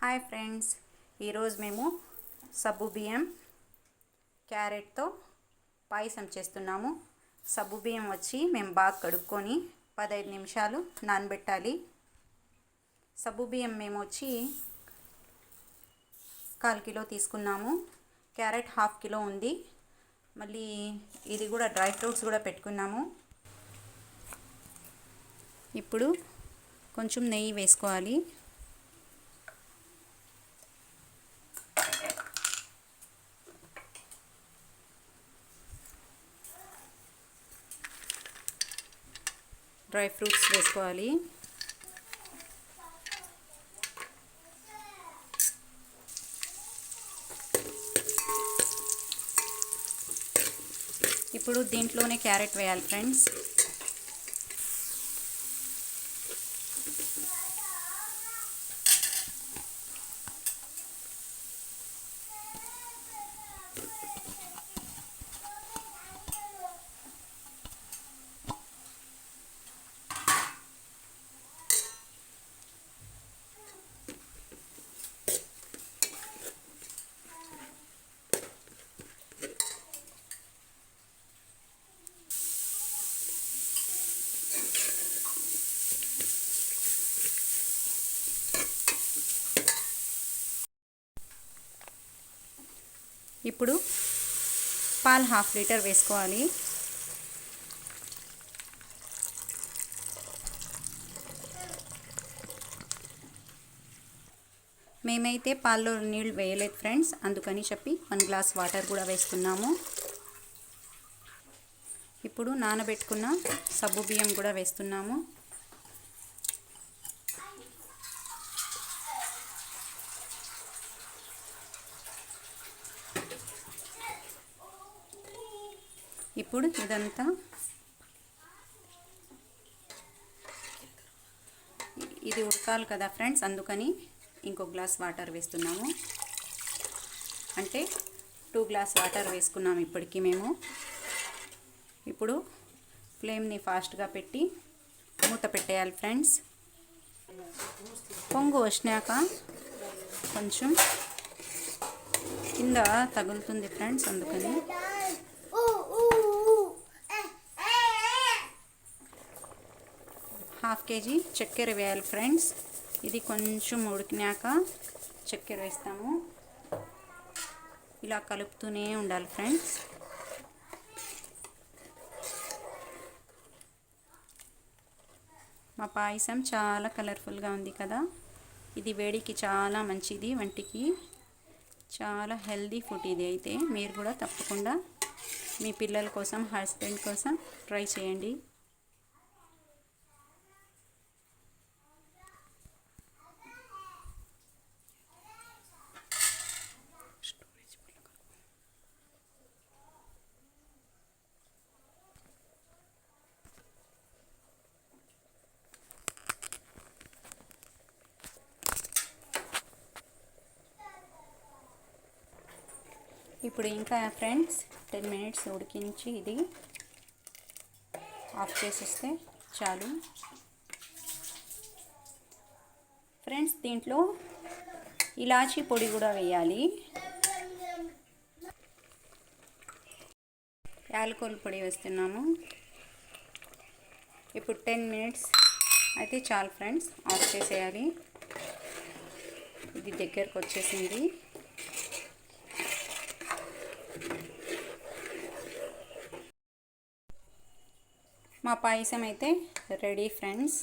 Hi friends, ఈరోజు మేము సబ్బు బియ్యం క్యారెట్తో పాయసం చేస్తున్నాము. సబ్బు బియ్యం వచ్చి మేము బాగా కడుక్కొని 15 నిమిషాలు నానబెట్టాలి. సబ్బు బియ్యం మేము వచ్చి 1/4 కిలో తీసుకున్నాము. క్యారెట్ 1/2 కిలో ఉంది. మళ్ళీ ఇది కూడా డ్రై ఫ్రూట్స్ కూడా పెట్టుకున్నాము. ఇప్పుడు కొంచెం నెయ్యి వేసుకోవాలి. డ్రై ఫ్రూట్స్ వేసుకోవాలి. ఇప్పుడు దీంట్లోనే క్యారెట్ వేయాలి ఫ్రెండ్స్. ఇప్పుడు పాలు 1/2 లీటర్ వేసుకోవాలి. మేమైతే పాల్లో నీళ్ళు వేయలేదు ఫ్రెండ్స్, అందుకని చెప్పి 1 గ్లాస్ వాటర్ కూడా వేస్తున్నాము. ఇప్పుడు నానబెట్టుకున్న సబ్బు బియ్యం కూడా వేస్తున్నాము. ఇప్పుడు ఇదంతా ఇది ఉడకాలి కదా ఫ్రెండ్స్, అందుకని ఇంకో గ్లాస్ వాటర్ వేస్తున్నాము. అంటే 2 గ్లాస్ వాటర్ వేసుకున్నాము ఇప్పటికీ మేము. ఇప్పుడు ఫ్లేమ్ని ఫాస్ట్గా పెట్టి మూత పెట్టేయాలి ఫ్రెండ్స్. పొంగు వచ్చినాక కొంచెం కింద తగులుతుంది ఫ్రెండ్స్, అందుకని 1/2 kg చక్కెర వేయాలి ఫ్రెండ్స్. ఇది కొంచెం ఉడికినాక చక్కెర వేస్తాము. ఇలా కలుపుతూనే ఉండాలి ఫ్రెండ్స్. మా పాయసం చాలా కలర్ఫుల్గా ఉంది కదా. ఇది వేడికి చాలా మంచిది, వంటికి చాలా హెల్దీ ఫుడ్. ఇది అయితే మీరు కూడా తప్పకుండా మీ పిల్లల కోసం, హస్బెండ్ కోసం ట్రై చేయండి. ఇప్పుడు ఇంకా ఫ్రెండ్స్ 10 మినిట్స్ ఉడికించి ఇది ఆఫ్ చేసేస్తే చాలు ఫ్రెండ్స్. దీంట్లో ఇలాచీ పొడి కూడా వేయాలి. యాలకుల పొడి వేస్తున్నాము. ఇప్పుడు 10 మినిట్స్ అయితే చాలు ఫ్రెండ్స్, ఆఫ్ చేసేయాలి. ఇది దగ్గరకు వచ్చేసింది. మా పాయసం అయితే రెడీ ఫ్రెండ్స్.